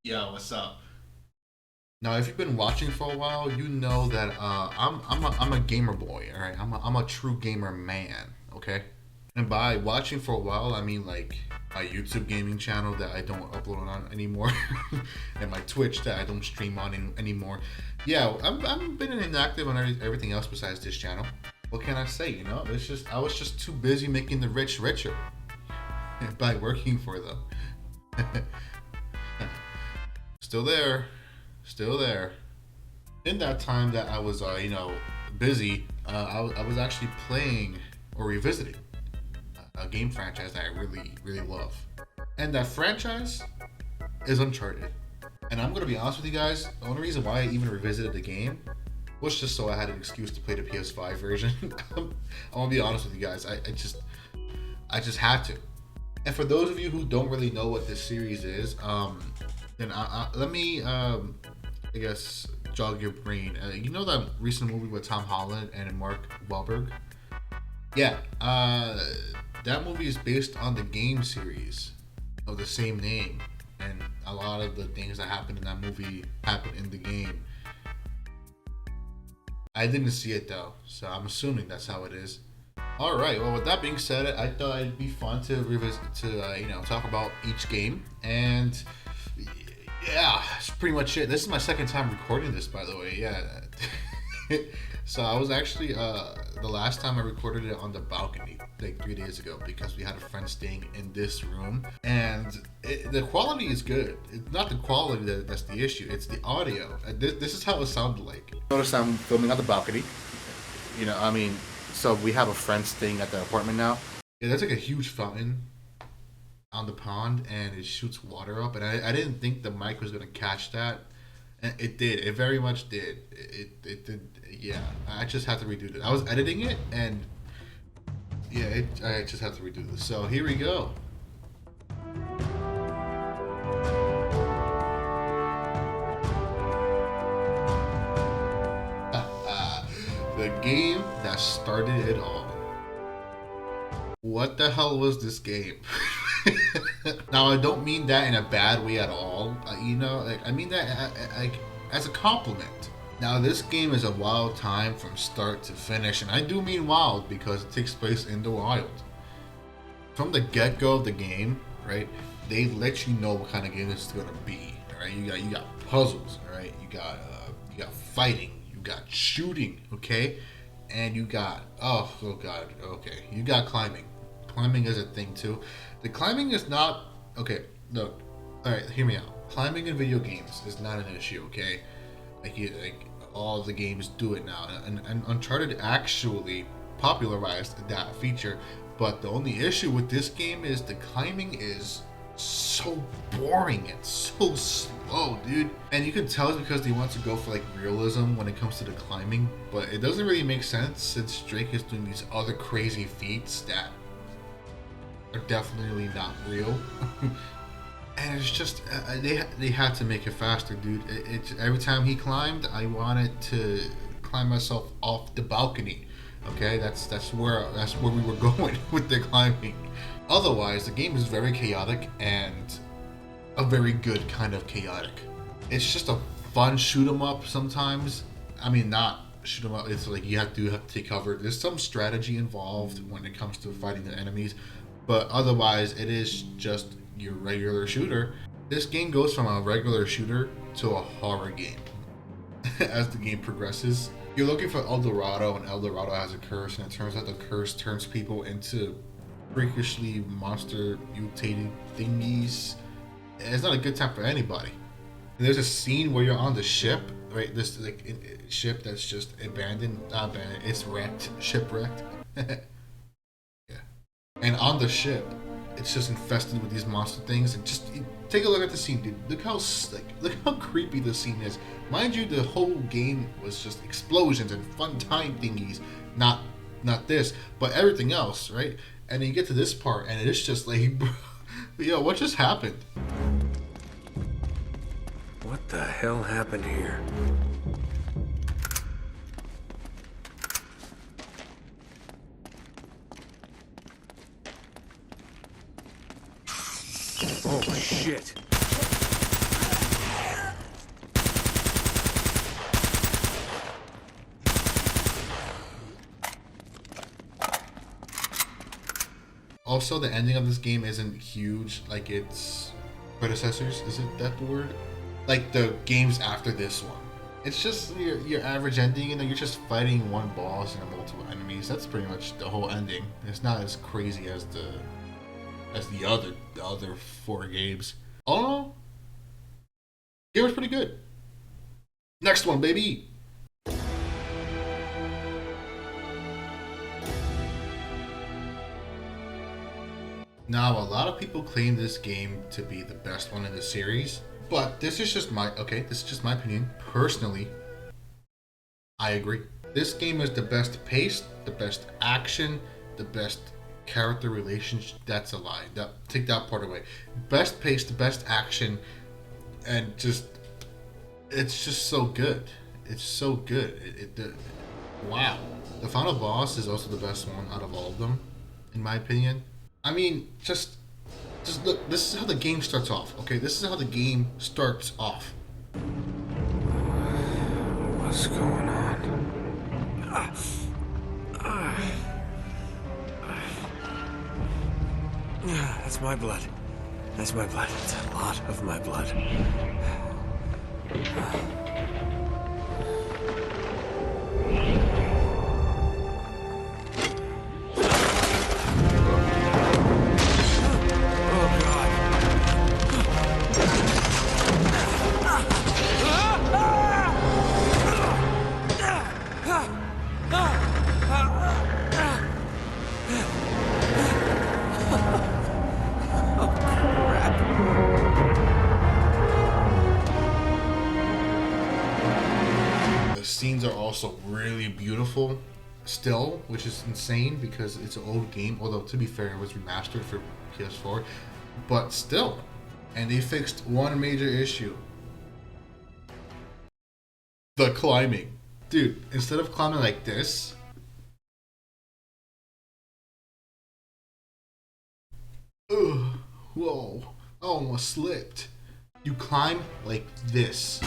Yo, what's up? Now, if you've been watching for a while, you know that I'm a gamer boy. All right, I'm a true gamer man. Okay, and by watching for a while, I mean like my YouTube gaming channel that I don't upload on anymore, and my Twitch that I don't stream on anymore. Yeah, I've been inactive on everything else besides this channel. What can I say? You know, it's just I was just too busy making the rich richer by working for them. Still there, still there. In that time that I was, busy, I was actually playing or revisiting a game franchise that I really, really love. And that franchise is Uncharted. And I'm gonna be honest with you guys, the only reason why I even revisited the game was just so I had an excuse to play the PS5 version. I'm gonna be honest with you guys, I just had to. And for those of you who don't really know what this series is, then let me, I guess, jog your brain. You know that recent movie with Tom Holland and Mark Wahlberg? Yeah, that movie is based on the game series of the same name, and a lot of the things that happened in that movie happened in the game. I didn't see it though, so I'm assuming that's how it is. All right. Well, with that being said, I thought it'd be fun to revisit, to talk about each game, and yeah, that's pretty much it. This is my second time recording this, by the way. Yeah. So I was actually the last time I recorded it on the balcony like 3 days ago because we had a friend staying in this room, and the quality is good. It's not the quality that's the issue. It's the audio. This is how it sounded like. Notice I'm filming on the balcony. So we have a friend staying at the apartment now. Yeah, there's like a huge fountain on the pond, and it shoots water up. And I didn't think the mic was gonna catch that, and it did. It very much did. It did. Yeah, I just had to redo it. I was editing it, and yeah, I just had to redo this. So here we go. The game that started it all. What the hell was this game? Now, I don't mean that in a bad way at all. I mean that as a compliment. Now, this game is a wild time from start to finish, and I do mean wild because it takes place in the wild. From the get-go of the game, right? They let you know what kind of game this is gonna be. All right, you got puzzles. All right, you got fighting. You got shooting, okay, and you got you got climbing. Climbing is a thing too. The climbing is not okay. Look, all right, hear me out. Climbing in video games is not an issue, okay? Like all the games do it now, and Uncharted actually popularized that feature. But the only issue with this game is the climbing is so boring and so slow, dude. And you can tell it's because they want to go for like realism when it comes to the climbing, but it doesn't really make sense since Drake is doing these other crazy feats that are definitely not real. And it's just they had to make it faster, dude. It's every time he climbed, I wanted to climb myself off the balcony. Okay, that's where we were going with the climbing. Otherwise, the game is very chaotic and a very good kind of chaotic. It's just a fun shoot 'em up sometimes. I mean, not shoot 'em up. It's like you have to take cover. There's some strategy involved when it comes to fighting the enemies, but otherwise, it is just your regular shooter. This game goes from a regular shooter to a horror game as the game progresses. You're looking for El Dorado, and El Dorado has a curse, and it turns out the curse turns people into freakishly monster mutated thingies. It's not a good time for anybody. And there's a scene where you're on the ship, right? This ship that's just abandoned, not abandoned, it's wrecked, shipwrecked. Yeah. And on the ship, it's just infested with these monster things. And just take a look at the scene, dude. Look how creepy the scene is. Mind you, the whole game was just explosions and fun time thingies. Not this, but everything else, right? And then you get to this part, and it's just like, yo, what just happened? What the hell happened here? Oh, shit. Also, the ending of this game isn't huge like its predecessors. Is it that the word? Like the games after this one. It's just your average ending, and then you're just fighting one boss and multiple enemies. That's pretty much the whole ending. It's not as crazy as the other four games. Oh, game was pretty good. Next one, baby. Now, a lot of people claim this game to be the best one in the series, but this is just my opinion. Personally, I agree. This game is the best pace, the best action, the best character relationship. That's a lie. Take that part away. Best pace, the best action, and it's just so good. It's so good. Wow. The final boss is also the best one out of all of them, in my opinion. I mean, just look. This is how the game starts off. Okay, this is how the game starts off. What's going on? That's my blood. That's my blood. It's a lot of my blood. Scenes are also really beautiful still, which is insane because it's an old game, although to be fair it was remastered for PS4, but still. And they fixed one major issue: the climbing. Dude, instead of climbing like this, ugh, whoa, I almost slipped. You climb like this.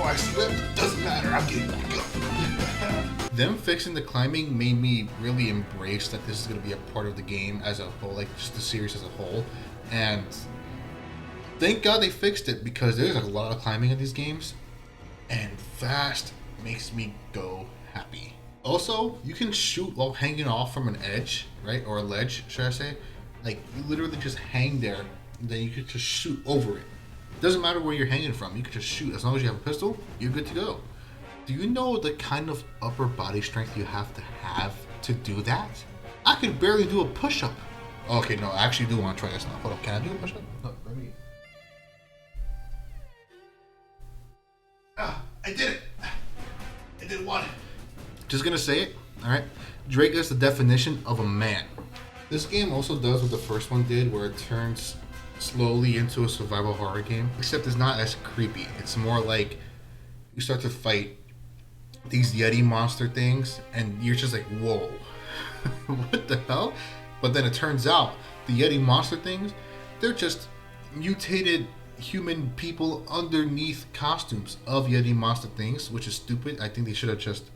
I slipped, doesn't matter, I'm getting back up. Them fixing the climbing made me really embrace that this is going to be a part of the game as a whole, like just the series as a whole. And thank God they fixed it, because there's a lot of climbing in these games, and fast makes me go happy. Also, you can shoot while hanging off from an edge, right? Or a ledge, should I say. Like, you literally just hang there, and then you can just shoot over it. Doesn't matter where you're hanging from, you can just shoot. As long as you have a pistol, you're good to go. Do you know the kind of upper body strength you have to do that? I could barely do a push-up. Okay, no, I actually do want to try this now. Hold up, can I do a push-up? No, let me. I did it. I did one. Just gonna say it, alright? Drake is the definition of a man. This game also does what the first one did, where it turns slowly into a survival horror game, except it's not as creepy. It's more like you start to fight these Yeti monster things, and you're just like, whoa, what the hell? But then it turns out the Yeti monster things, they're just mutated human people underneath costumes of Yeti monster things, which is stupid. I think they should have just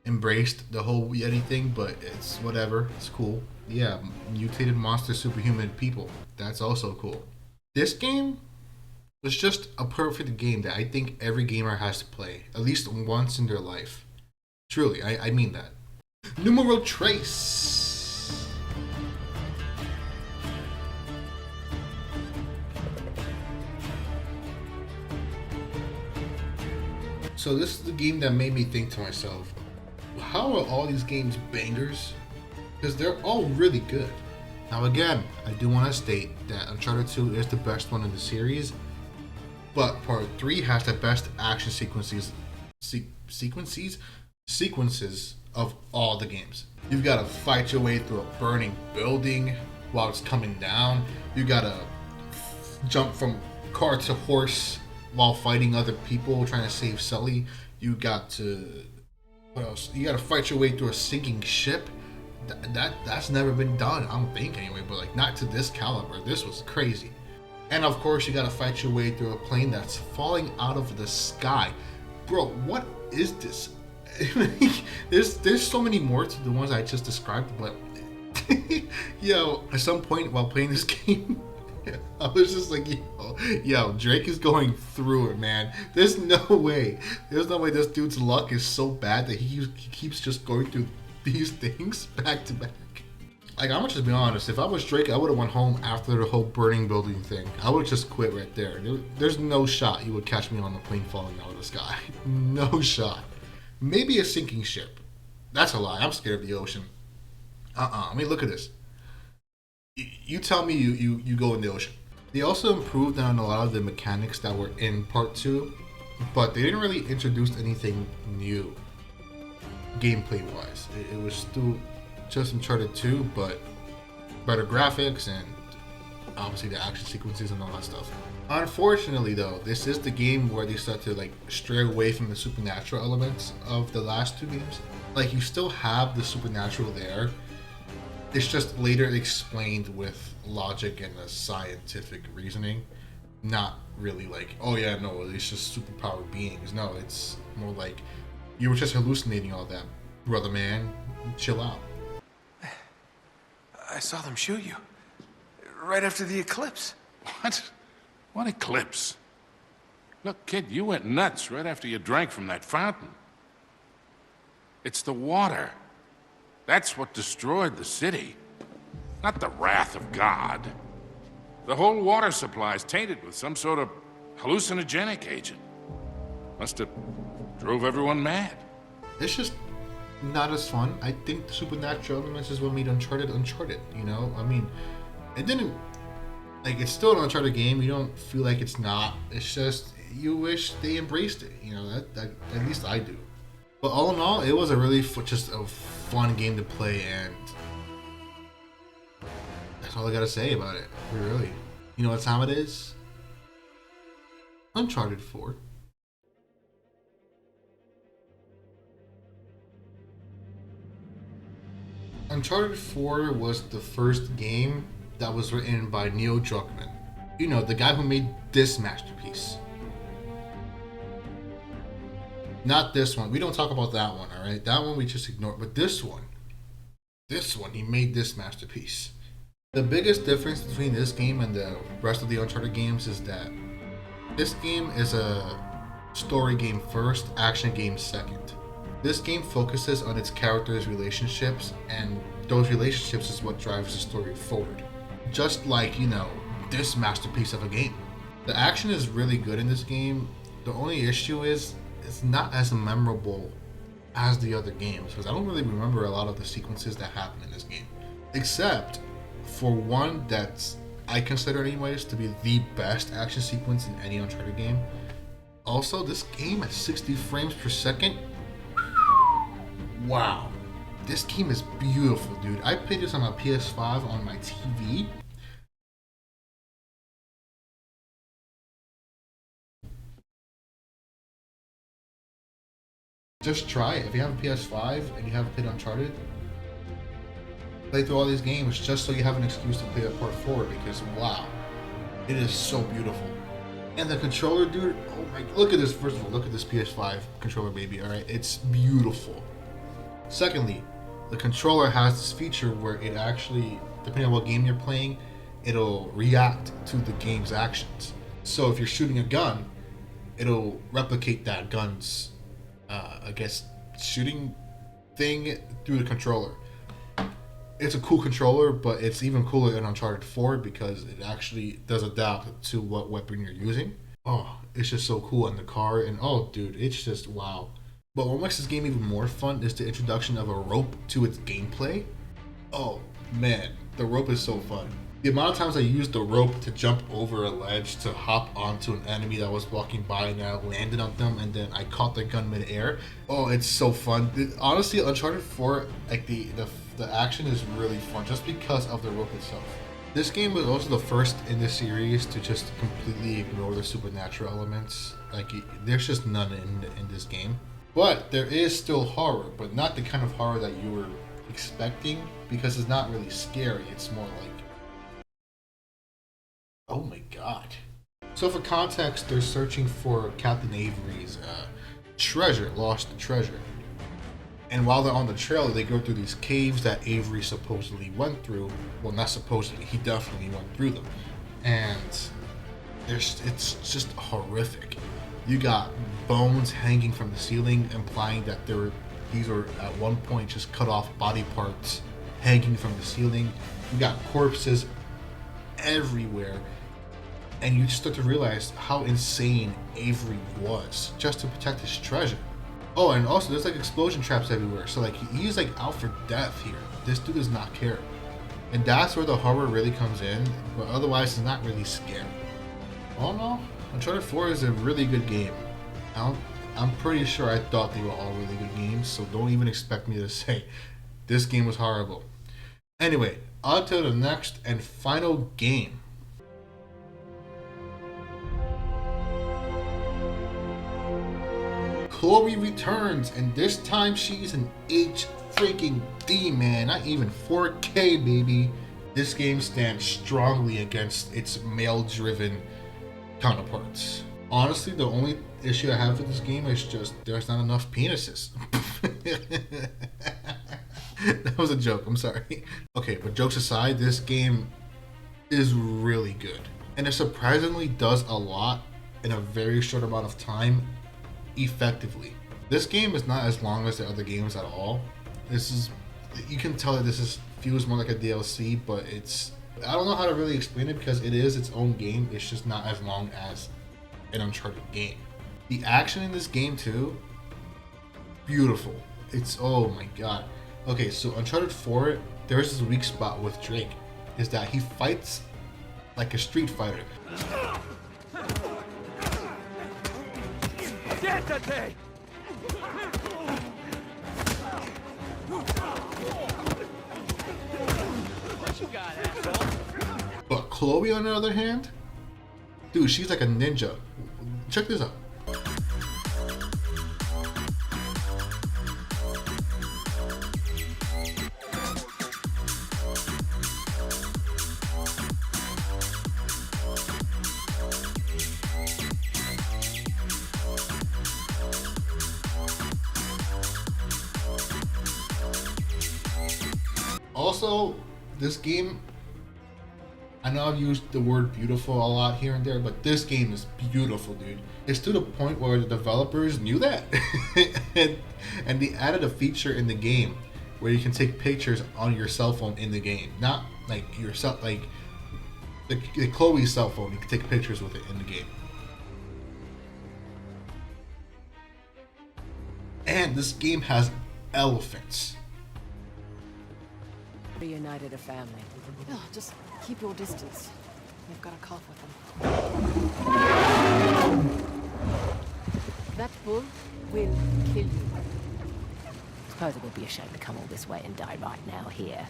embraced the whole Yeti thing, but it's whatever. It's cool. Yeah, mutated monster superhuman people. That's also cool. This game was just a perfect game that I think every gamer has to play at least once in their life. Truly, I mean that. Numero Trace. So this is the game that made me think to myself, how are all these games bangers? Because they're all really good. Now again, I do want to state that Uncharted 2 is the best one in the series, but Part 3 has the best action sequences of all the games. You've got to fight your way through a burning building while it's coming down. You got to jump from car to horse while fighting other people trying to save Sully. You got to, what else? You got to fight your way through a sinking ship. That's never been done, I don't think anyway, but like not to this caliber. This was crazy. And of course you gotta fight your way through a plane that's falling out of the sky. Bro, what is this? there's so many more to the ones I just described, but yo, at some point while playing this game, I was just like, yo, Drake is going through it, man. There's no way this dude's luck is so bad that he keeps just going through these things back to back. Like, I'm gonna just be honest. If I was Drake, I would have went home after the whole burning building thing. I would have just quit right there. There's no shot you would catch me on a plane falling out of the sky. No shot. Maybe a sinking ship. That's a lie. I'm scared of the ocean. I mean, look at this. You tell me you go in the ocean. They also improved on a lot of the mechanics that were in part 2, but they didn't really introduce anything new gameplay wise. It was still just Uncharted 2, but better graphics and obviously the action sequences and all that stuff. Unfortunately though, this is the game where they start to like stray away from the supernatural elements of the last 2 games. Like, you still have the supernatural there. It's just later explained with logic and a scientific reasoning. Not really like, oh yeah, no, it's just superpowered beings. No, it's more like you were just hallucinating all that. Brother man, chill out. I saw them shoot you. Right after the eclipse. What? What eclipse? Look, kid, you went nuts right after you drank from that fountain. It's the water. That's what destroyed the city. Not the wrath of God. The whole water supply is tainted with some sort of hallucinogenic agent. Must have drove everyone mad. It's just not as fun. I think the supernatural elements is what made Uncharted, you know? I mean, it didn't, like, it's still an Uncharted game. You don't feel like it's not. It's just, you wish they embraced it, you know? That at least I do. But all in all, it was a really just a fun game to play, and that's all I gotta say about it. Really. You know what time it is? Uncharted 4. Uncharted 4 was the first game that was written by Neil Druckmann. You know, the guy who made this masterpiece. Not this one. We don't talk about that one, alright? That one we just ignore. But this one, he made this masterpiece. The biggest difference between this game and the rest of the Uncharted games is that this game is a story game first, action game second. This game focuses on its characters' relationships, and those relationships is what drives the story forward. Just like, you know, this masterpiece of a game. The action is really good in this game. The only issue is it's not as memorable as the other games, because I don't really remember a lot of the sequences that happen in this game. Except for one that's, I consider anyways, to be the best action sequence in any Uncharted game. Also, this game at 60 frames per second, wow, this game is beautiful, dude. I played this on my PS5 on my TV. Just try it. If you have a PS5 and you haven't played Uncharted, play through all these games just so you have an excuse to play part 4, because wow, it is so beautiful. And the controller, dude, oh my, look at this. First of all, look at this PS5 controller, baby, alright? It's beautiful. Secondly, the controller has this feature where it actually, depending on what game you're playing, it'll react to the game's actions. So if you're shooting a gun, it'll replicate that gun's, I guess, shooting thing through the controller. It's a cool controller, but it's even cooler in Uncharted 4 because it actually does adapt to what weapon you're using. Oh, it's just so cool in the car, and oh, dude, it's just wow. But what makes this game even more fun is the introduction of a rope to its gameplay. Oh man, the rope is so fun. The amount of times I used the rope to jump over a ledge to hop onto an enemy that was walking by and I landed on them and then I caught the gun mid-air. Oh, it's so fun. Honestly, Uncharted 4, like the action is really fun just because of the rope itself. This game was also the first in this series to just completely ignore the supernatural elements. Like, there's just none in this game. But there is still horror, but not the kind of horror that you were expecting, because it's not really scary. It's more like, oh my god. So for context, they're searching for Captain Avery's treasure, lost treasure. And while they're on the trail, they go through these caves that Avery supposedly went through. Well, not supposedly, he definitely went through them. And it's just horrific. You got bones hanging from the ceiling, implying that these were at one point just cut off body parts hanging from the ceiling. You got corpses everywhere. And you start to realize how insane Avery was just to protect his treasure. Oh, and also there's like explosion traps everywhere. So like he's like out for death here. This dude does not care. And that's where the horror really comes in. But otherwise it's not really scary. Oh no, Uncharted 4 is a really good game. I'm pretty sure I thought they were all really good games. So don't even expect me to say this game was horrible. Anyway, on to the next and final game. Chloe returns, and this time she's an H-freaking-D, man. Not even 4K, baby. This game stands strongly against its male-driven counterparts. Honestly, the only issue I have with this game is just there's not enough penises. That was a joke, I'm sorry. Okay, but jokes aside, this game is really good. And it surprisingly does a lot in a very short amount of time effectively. This game is not as long as the other games at all. You can tell that feels more like a DLC, but I don't know how to really explain it because it is its own game. It's just not as long as an Uncharted game. The action in this game too, beautiful. Oh my god. Okay, so Uncharted 4, there's this weak spot with Drake, is that he fights like a street fighter. But Chloe, on the other hand, dude, she's like a ninja. Check this out. Also, this game, I know I've used the word beautiful a lot here and there, but this game is beautiful, dude. It's to the point where the developers knew that. and they added a feature in the game where you can take pictures on your cell phone in the game. Not like like the Chloe cell phone, you can take pictures with it in the game. And this game has elephants. Reunited a family. Oh, just keep your distance. You've got a cough with them. That bull will kill you. Suppose it would be a shame to come all this way and die right now here.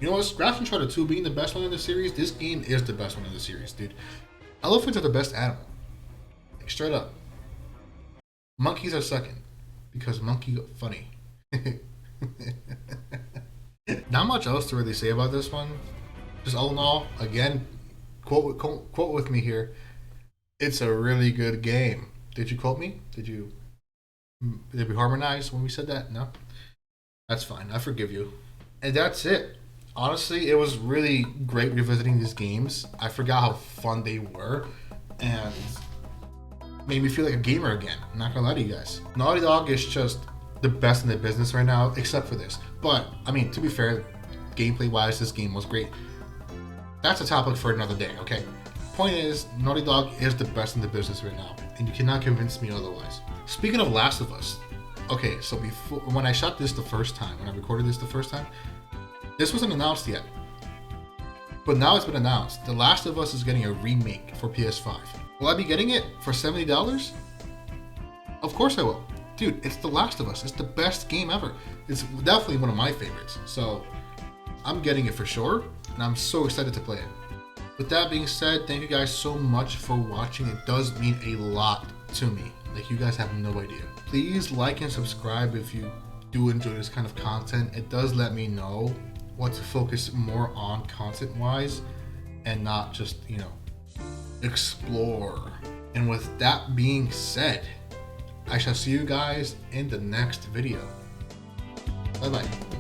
You know what? Scratch Uncharted 2 being the best one in the series, this game is the best one in the series, dude. Elephants are the best animal. Like, straight up. Monkeys are second. Because monkey funny. Not much else to really say about this one. Just all in all, again, quote with me here. It's a really good game. Did you quote me? Did we harmonize when we said that? No? That's fine. I forgive you. And that's it. Honestly, it was really great revisiting these games. I forgot how fun they were. And made me feel like a gamer again. I'm not gonna lie to you guys. Naughty Dog is just the best in the business right now, except for this. But, I mean, to be fair, gameplay-wise, this game was great. That's a topic for another day, okay? Point is, Naughty Dog is the best in the business right now, and you cannot convince me otherwise. Speaking of Last of Us, okay, so when I shot this the first time, when I recorded this the first time, this wasn't announced yet. But now it's been announced. The Last of Us is getting a remake for PS5. Will I be getting it for $70? Of course I will. Dude, it's The Last of Us. It's the best game ever. It's definitely one of my favorites. So, I'm getting it for sure, and I'm so excited to play it. With that being said, thank you guys so much for watching. It does mean a lot to me. Like, you guys have no idea. Please like and subscribe if you do enjoy this kind of content. It does let me know what to focus more on content-wise and not just, explore And with that being said, I shall see you guys in the next video. Bye bye.